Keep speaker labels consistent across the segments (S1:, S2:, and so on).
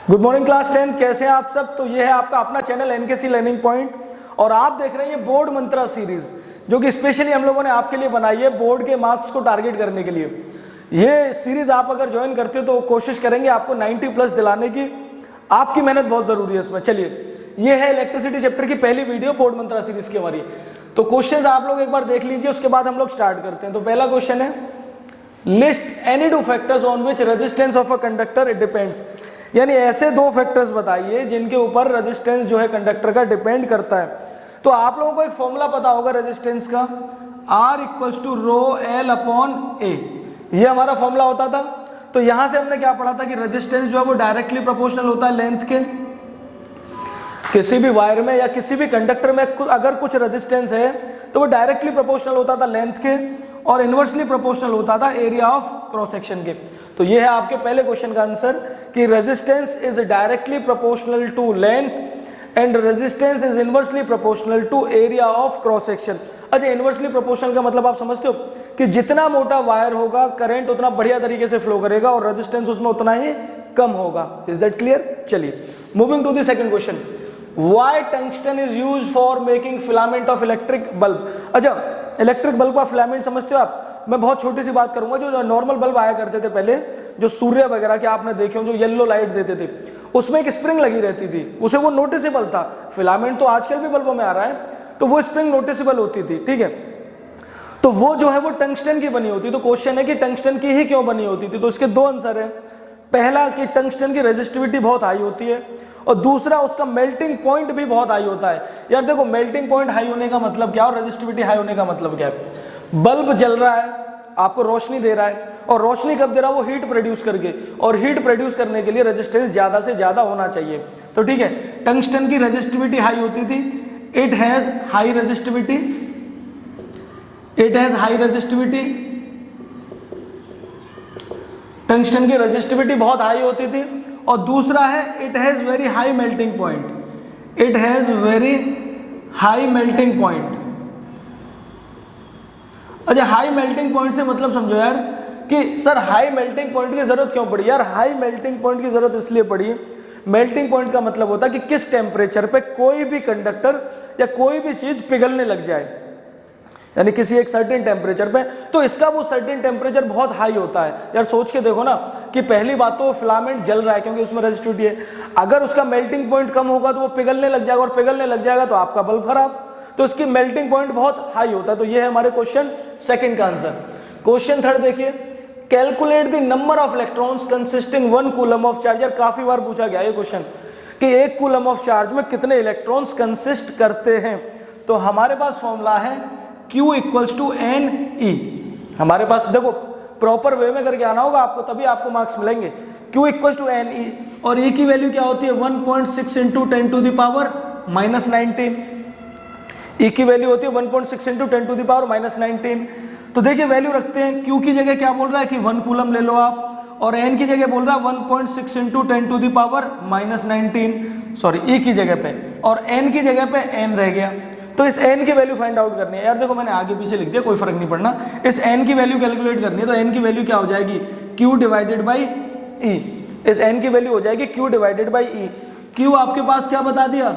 S1: Good morning class 10, कैसे हैं आप सब। तो ये है आपका अपना चैनल एनकेसी लर्निंग पॉइंट और आप देख रहे हैं ये बोर्ड मंत्रा सीरीज जो कि स्पेशली हम लोगों ने आपके लिए बनाई है बोर्ड के मार्क्स को टारगेट करने के लिए। ये सीरीज आप अगर ज्वाइन करते हो तो कोशिश करेंगे आपको 90 प्लस दिलाने की। आपकी मेहनत बहुत जरूरी है इसमें। चलिए, ये है इलेक्ट्रिसिटी चैप्टर की पहली वीडियो बोर्ड मंत्रा सीरीज की हमारी। तो क्वेश्चन आप लोग एक बार देख लीजिए, उसके बाद हम लोग स्टार्ट करते हैं। तो पहला क्वेश्चन है, list any two factors on which resistance of a conductor it depends. यानी ऐसे दो फैक्टर्स बताइए जिनके ऊपर रेजिस्टेंस जो है कंडक्टर का डिपेंड करता है। तो आप लोगों को एक फॉर्मूला पता होगा रेजिस्टेंस का, R equals to rho L upon A, ये हमारा फॉर्मूला होता था। तो यहां से हमने क्या पढ़ा था कि रेजिस्टेंस जो है वो डायरेक्टली प्रोपोर्शनल होता है लेंथ के। किसी भी वायर में या किसी भी कंडक्टर में अगर कुछ रेजिस्टेंस है तो वो डायरेक्टली प्रोपोर्शनल होता था लेंथ के और इनवर्सली प्रोपोर्शनल होता था एरिया ऑफ क्रॉस सेक्शन के। तो ये है आपके पहले क्वेश्चन का आंसर कि resistance is directly proportional to length and resistance is inversely proportional to area of cross section. अच्छा, इनवर्सली प्रोपोर्शनल का मतलब आप समझते हो कि जितना मोटा वायर होगा करंट उतना बढ़िया तरीके से फ्लो करेगा और रेजिस्टेंस उसमें उतना ही कम होगा। Is that clear? चलिए, moving to the second question, why tungsten is used for making filament of electric bulb. अच्छा, इलेक्ट्रिक बल्ब का फिलामेंट समझते हो आप? मैं बहुत छोटी सी बात करूंगा। जो नॉर्मल बल्ब आया करते थे पहले, जो सूर्य वगैरह के आपने देखे हो, जो येलो लाइट देते थे, उसमें एक स्प्रिंग लगी रहती थी, उसे वो नोटिसेबल था। फिलामेंट तो आजकल भी बल्बों में आ रहा है, तो वो स्प्रिंग नोटिसेबल होती थी, ठीक है। तो वो जो है वो टंगस्टन की बनी होती। तो क्वेश्चन है कि टंगस्टन की ही क्यों बनी होती थी। तो इसके दो आंसर है। पहला कि टंगस्टन की रेजिस्टिविटी बहुत हाई होती है और दूसरा उसका मेल्टिंग पॉइंट भी बहुत हाई होता है। यार देखो, मेल्टिंग पॉइंट हाई होने का मतलब क्या और रेजिस्टिविटी हाई होने का मतलब क्या है। बल्ब जल रहा है, आपको रोशनी दे रहा है और रोशनी कब दे रहा है? वो हीट प्रोड्यूस करके, और हीट प्रोड्यूस करने के लिए रेजिस्टेंस ज्यादा से ज्यादा होना चाहिए। तो ठीक है, टंगस्टन की रेजिस्टिविटी हाई होती थी। It has high resistivity, it has high resistivity. Tungsten की रेजिस्टिविटी बहुत हाई होती थी। और दूसरा है, it has very high melting point, it has very high melting point. अच्छा, हाई मेल्टिंग पॉइंट से मतलब समझो यार कि सर हाई मेल्टिंग पॉइंट की जरूरत क्यों पड़ी। यार हाई मेल्टिंग पॉइंट की जरूरत इसलिए पड़ी, मेल्टिंग पॉइंट का मतलब होता है कि किस टेम्परेचर पे कोई भी कंडक्टर या कोई भी चीज पिघलने लग जाए, यानी किसी एक सर्टेन टेम्परेचर पे। तो इसका वो सर्टेन टेम्परेचर बहुत हाई होता है। यार सोच के देखो ना कि पहली बात तो फिलामेंट जल रहा है क्योंकि उसमें रेजिस्टिविटी है। अगर उसका मेल्टिंग पॉइंट कम होगा तो वो पिघलने लग जाएगा और पिघलने लग जाएगा तो आपका बल्ब खराब। तो इसकी मेल्टिंग पॉइंट बहुत हाई होता है। तो ये है हमारे क्वेश्चन सेकंड का आंसर। क्वेश्चन थर्ड देखिए, calculate the number of electrons consisting 1 coulomb of charge. यार काफी बार पूछा गया ये क्वेश्चन कि 1 कूलम ऑफ चार्ज में कितने इलेक्ट्रॉन्स कंसिस्ट करते हैं। तो हमारे पास फॉर्मूला है Q equals to n e. हमारे पास देखो प्रॉपर वे में करके आना होगा आपको, तभी आपको मार्क्स मिलेंगे। Q equals to n e और E की वैल्यू क्या होती है? 1.6 into 10 to the power minus 19। E की वैल्यू होती है 1.6 into 10 to the power minus 19। तो देखिए वैल्यू रखते हैं। Q की जगह क्या बोल रहा है कि 1 कूलम ले लो आप, और N की जगह बोल रहा है 1.6 into 10 to the power minus 19, sorry E की जगह पे, और N की जगह पे N रह गया। तो इस n की वैल्यू फाइंड आउट करनी है। यार देखो मैंने आगे पीछे लिख दिया, कोई फर्क नहीं पड़ना। इस n की वैल्यू कैलकुलेट करनी है। तो n की वैल्यू क्या हो जाएगी? Q divided by E। इस n की वैल्यू हो जाएगी Q divided by E। Q आपके पास क्या बता दिया?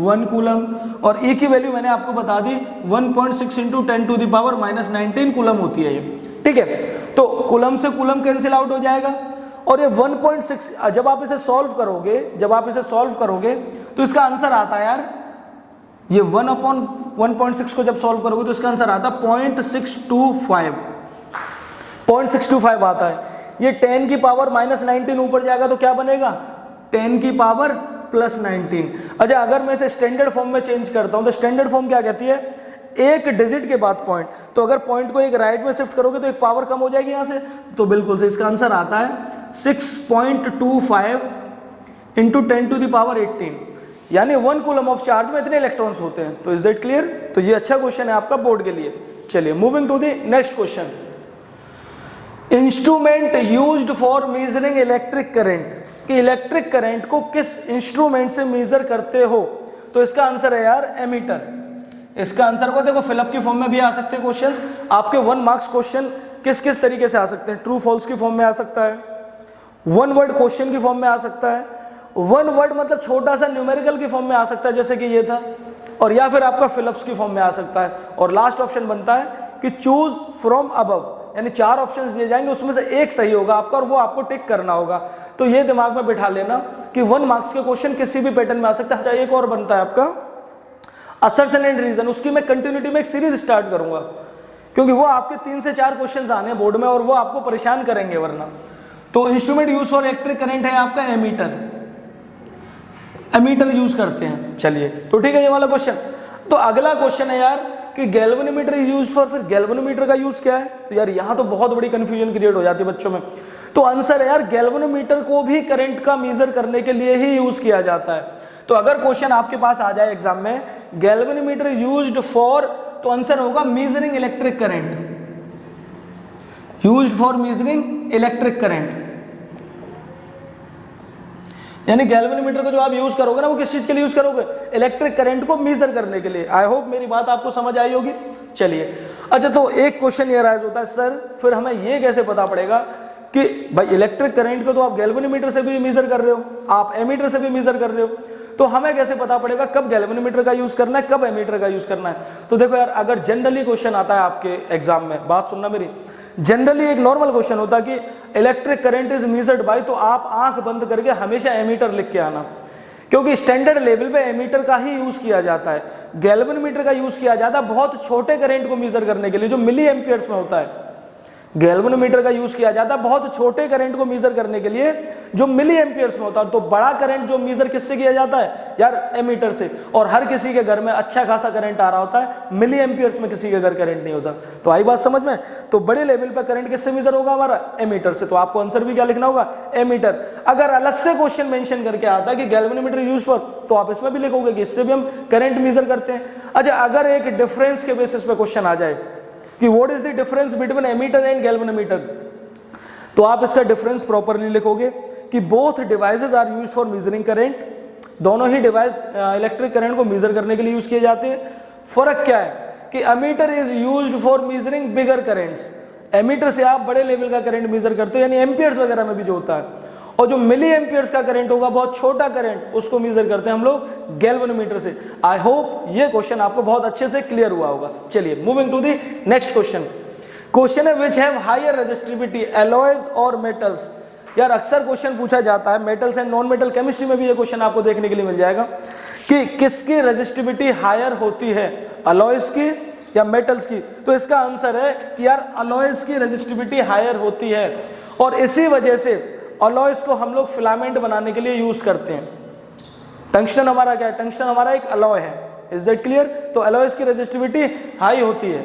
S1: 1 कूलम, और E की वैल्यू मैंने आपको बता दी 1.6 into 10 to the power minus 19 coulomb होती है ये, ठीक है। तो कूलम से कूलम कैंसिल आउट हो जाएगा और ये 1.6 जब आप इसे सॉल्व करोगे तो इसका आंसर आता है यार, ये 1/1.6 को जब सॉल्व करोगे तो इसका आंसर आता है 0.625 आता है। ये 10 की पावर माइनस 19 ऊपर जाएगा तो क्या बनेगा? 10 की पावर प्लस 19। अच्छा, अगर मैं इसे स्टैंडर्ड फॉर्म में चेंज करता हूं तो स्टैंडर्ड फॉर्म क्या कहती है? एक डिजिट के बाद पॉइंट। तो अगर पॉइंट को एक राइट में शिफ्ट करोगे तो एक पावर कम हो जाएगी यहां से। तो बिल्कुल से इसका आंसर आता है 6.25 इंटू 10 टू द पावर 18, यानी 1 कूलम ऑफ चार्ज में इतने इलेक्ट्रॉन्स होते हैं। तो इज दैट क्लियर? तो ये अच्छा क्वेश्चन है आपका बोर्ड के लिए। चलिए, moving to the next question, instrument used for measuring electric current. कि इलेक्ट्रिक करंट को किस इंस्ट्रूमेंट से मेजर करते हो? तो इसका आंसर है यार एमीटर। इसका आंसर को देखो फिलअप की फॉर्म में भी आ सकते हैं क्वेश्चंस आपके। 1 मार्क्स क्वेश्चन किस किस तरीके से आ सकते हैं? ट्रू फॉल्स की फॉर्म में आ सकता है, 1 वर्ड क्वेश्चन की फॉर्म में आ सकता है, वन वर्ड मतलब छोटा सा न्यूमेरिकल की फॉर्म में आ सकता है जैसे कि ये था, और या फिर आपका फिलिप्स की फॉर्म में आ सकता है। और लास्ट ऑप्शन बनता है कि चूज फ्रॉम अबव, यानी 4 ऑप्शंस दिए जाएंगे, उसमें से एक सही होगा आपका और वो आपको टिक करना होगा। तो ये दिमाग में बिठा लेना कि 1 मार्क्स के क्वेश्चन किसी भी पैटर्न में आ सकता है। अच्छा, एक और बनता है आपका असर्शन एंड रीजन, उसकी मैं कंटिन्यूटी में एक सीरीज स्टार्ट करूंगा, क्योंकि वो आपके 3 से 4 क्वेश्चंस आने हैं बोर्ड में और वो आपको परेशान करेंगे वरना। तो instrument use for electric current है आपका एमीटर, एमीटर यूज करते हैं। चलिए, तो ठीक है ये वाला क्वेश्चन। तो अगला क्वेश्चन है यार कि गैल्वेनोमीटर इज यूज्ड फॉर, फिर गैल्वेनोमीटर का यूज क्या है? तो यार यहाँ तो बहुत बड़ी कंफ्यूजन क्रिएट हो जाती है बच्चों में। तो आंसर है यार गैल्वेनोमीटर को भी करंट का मेजर करने के लिए ही यूज किया जाता है। तो अगर क्वेश्चन आपके पास आ जाए एग्जाम में गैल्वेनोमीटर इज यूज्ड फॉर, तो आंसर होगा measuring electric current, used for measuring electric current. यानी गैल्वेनोमीटर को जो आप यूज करोगे ना, वो किस चीज के लिए यूज करोगे? इलेक्ट्रिक करंट को मेजर करने के लिए। आई होप मेरी बात आपको समझ आई होगी। चलिए, अच्छा, तो एक क्वेश्चन ये राइज होता है, सर फिर हमें ये कैसे पता पड़ेगा कि भाई इलेक्ट्रिक करंट को तो आप गैल्वेनोमीटर से भी मेजर कर रहे हो, आप एमीटर से भी मेजर कर रहे हो, तो हमें कैसे पता पड़ेगा कब गैल्वेनोमीटर का यूज करना है, कब एमीटर का यूज करना है? तो देखो यार, अगर जनरली क्वेश्चन आता है आपके एग्जाम में, बात सुनना मेरी, जनरली एक नॉर्मल क्वेश्चन होता है कि electric current is measured by, तो आप आंख बंद करके हमेशा एमीटर लिख के आना, क्योंकि स्टैंडर्ड लेवल पे एमीटर का ही यूज किया जाता है। गैल्वेनोमीटर का यूज किया जाता है बहुत छोटे करंट को मेजर करने के लिए, जो मिली एम्पियर्स में होता है। गैल्वेनोमीटर का यूज किया जाता है बहुत छोटे करंट को मेजर करने के लिए, जो मिली एम्पियर्स में होता है। तो बड़ा करंट जो मेजर किससे किया जाता है यार? एमीटर से। और हर किसी के घर में अच्छा खासा करंट आ रहा होता है, मिली एम्पियर्स में किसी के घर करंट नहीं होता। तो आई बात समझ में? तो बड़े लेवल पर करंट किससे मेजर होगा हमारा? एमीटर से। तो आपको आंसर भी क्या लिखना होगा? एमीटर। अगर अलग से क्वेश्चन मेंशन करके आता है कि गैल्वेनोमीटर यूज फॉर, तो आप इसमें भी लिखोगे कि इससे भी हम करंट मेजर करते हैं। अच्छा, अगर एक डिफरेंस के बेसिस पे क्वेश्चन आ जाए कि what is the difference between ammeter and galvanometer, तो आप इसका डिफरेंस प्रॉपर्ली लिखोगे कि both devices are used for measuring current, दोनों ही डिवाइस इलेक्ट्रिक करंट को मेजर करने के लिए यूज किए जाते हैं। फर्क क्या है कि ammeter is used for measuring bigger currents, ammeter से आप बड़े लेवल का करंट मेजर करते हो, यानी एम्पियर्स वगैरह में भी जो होता है, और जो मिली एम्पियर्स का करंट होगा, बहुत छोटा करंट, उसको मेजर करते हैं हम लोग गैल्वेनोमीटर से। आई होप ये क्वेश्चन आपको बहुत अच्छे से क्लियर हुआ होगा। चलिए, moving to the next question. Question है which have higher resistivity, alloys और मेटल्स। यार अक्सर क्वेश्चन पूछा जाता है, metals and non metal chemistry में भी ये क्वेश्चन आपको देखने के लिए मिल जाएगा कि किसकी रेजिस्टिविटी हायर होती है, अलॉयज की या मेटल्स की। तो इसका आंसर है कि यार अलॉयज की रेजिस्टिविटी हायर होती है, और इसी वजह से अलॉयज को हम लोग फिलामेंट बनाने के लिए यूज करते हैं। टंगस्टन हमारा क्या है? टंगस्टन हमारा एक अलॉय है। Is that clear? तो अलॉयज की रेजिस्टिविटी हाई होती है।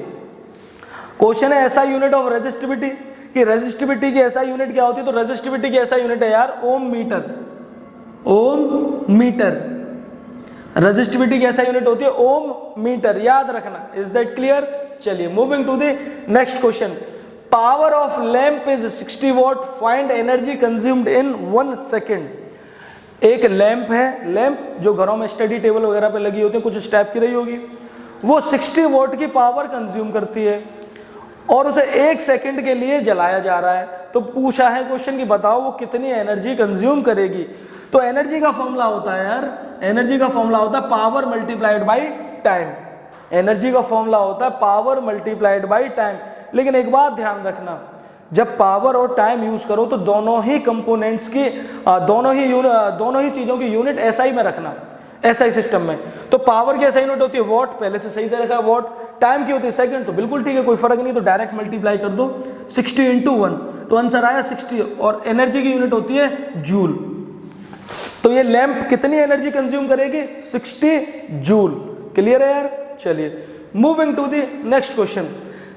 S1: क्वेश्चन है ऐसा यूनिट ऑफ रेजिस्टिविटी, कि रेजिस्टिविटी की ऐसा यूनिट क्या होती है? तो रेजिस्टिविटी की ऐसा यूनिट है यार ohm metre, ohm metre. Resistivity की ऐसा यूनिट होती है ओम मीटर, याद रखना। Is that clear? चलिए, moving to the next question. Power of lamp is 60 watt, find energy consumed in 1 second. एक लैंप है, लैंप जो घरों में स्टडी टेबल वगैरह पे लगी होती है, कुछ इस टाइप की रही होगी, वो 60 वॉट की पावर कंज्यूम करती है और उसे 1 सेकंड के लिए जलाया जा रहा है। तो पूछा है क्वेश्चन कि बताओ वो कितनी एनर्जी कंज्यूम करेगी। तो एनर्जी का फॉर्मूला होता है यार, एनर्जी का फॉर्मूला होता है power multiplied by time. Energy का फॉर्मूला होता है पावर मल्टीप्लाइड बाई टाइम। लेकिन एक बात ध्यान रखना, जब पावर और टाइम यूज करो तो दोनों ही कंपोनेंट्स की दोनों ही चीजों की यूनिट एसआई में रखना, एसआई सिस्टम में। तो पावर की एसआई यूनिट होती है वॉट, पहले से सही दे रखा है वॉट। टाइम की होती है सेकंड, तो बिल्कुल ठीक है, कोई फर्क नहीं, तो डायरेक्ट मल्टीप्लाई कर दो 60 × 1, तो आंसर आया 60। और एनर्जी की यूनिट होती है जूल। तो ये लैंप कितनी एनर्जी कंज्यूम करेगी? 60 जूल। क्लियर है यार? चलिए, moving to the next question.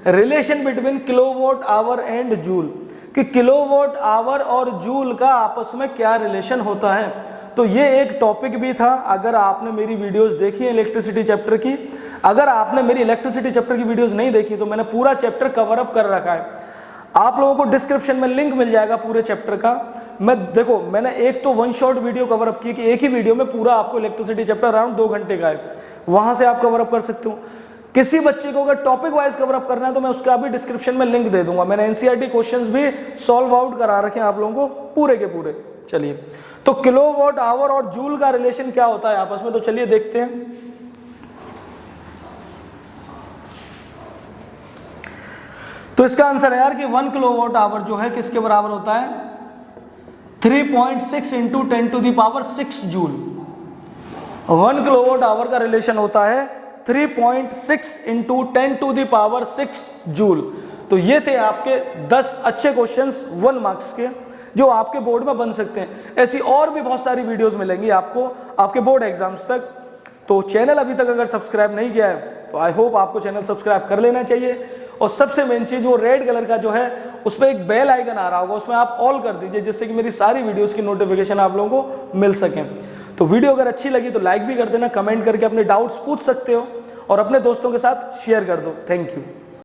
S1: Relation between kilowatt hour and joule, कि किलोवाट आवर और जूल का आपस में क्या रिलेशन होता है। तो ये एक टॉपिक भी था, अगर आपने मेरी वीडियोस देखी है इलेक्ट्रिसिटी चैप्टर की, अगर आपने मेरी इलेक्ट्रिसिटी चैप्टर की वीडियोस नहीं देखी तो मैंने पूरा चैप्टर कवर अप कर रखा है। आप लोगों को डिस्क्रिप्शन में लिंक मिल जाएगा पूरे चैप्टर का। मैंने एक तो 1 शॉट वीडियो कवर अप की कि एक ही वीडियो में पूरा आपको इलेक्ट्रिसिटी चैप्टर अराउंड 2 घंटे का है, वहां से आप कवर अप कर सकते हो। किसी बच्चे को अगर टॉपिक वाइज कवर अप करना है तो मैं उसका भी डिस्क्रिप्शन में लिंक दे दूंगा। मैंने एनसीईआरटी क्वेश्चंस भी सॉल्व आउट करा रखे हैं आप लोगों को पूरे के पूरे। चलिए, तो किलोवाट आवर और जूल का रिलेशन क्या होता है आपस में, तो चलिए देखते हैं। तो इसका आंसर है यार कि 1 किलोवाट आवर जो है किसके बराबर होता है, 3.6 इंटू 10⁻6 जूल। 1 किलोवाट आवर का रिलेशन होता है 3.6 इंटू 10⁻6 जूल। तो ये थे आपके 10 अच्छे क्वेश्चंस 1 मार्क्स के जो आपके बोर्ड में बन सकते हैं। ऐसी और भी बहुत सारी वीडियोस मिलेंगी आपको आपके बोर्ड एग्जाम्स तक। तो चैनल अभी तक अगर सब्सक्राइब नहीं किया है तो आई होप आपको चैनल सब्सक्राइब कर लेना चाहिए। और सबसे मेन चीज वो रेड कलर का जो है उस पर एक बेल आइकन आ रहा होगा, उसमें आप ऑल कर दीजिए जिससे कि मेरी सारी वीडियोस की नोटिफिकेशन आप लोगों को मिल सकें। तो वीडियो अगर अच्छी लगी तो लाइक भी कर देना, कमेंट करके अपने डाउट्स पूछ सकते हो और अपने दोस्तों के साथ शेयर कर दो। Thank you.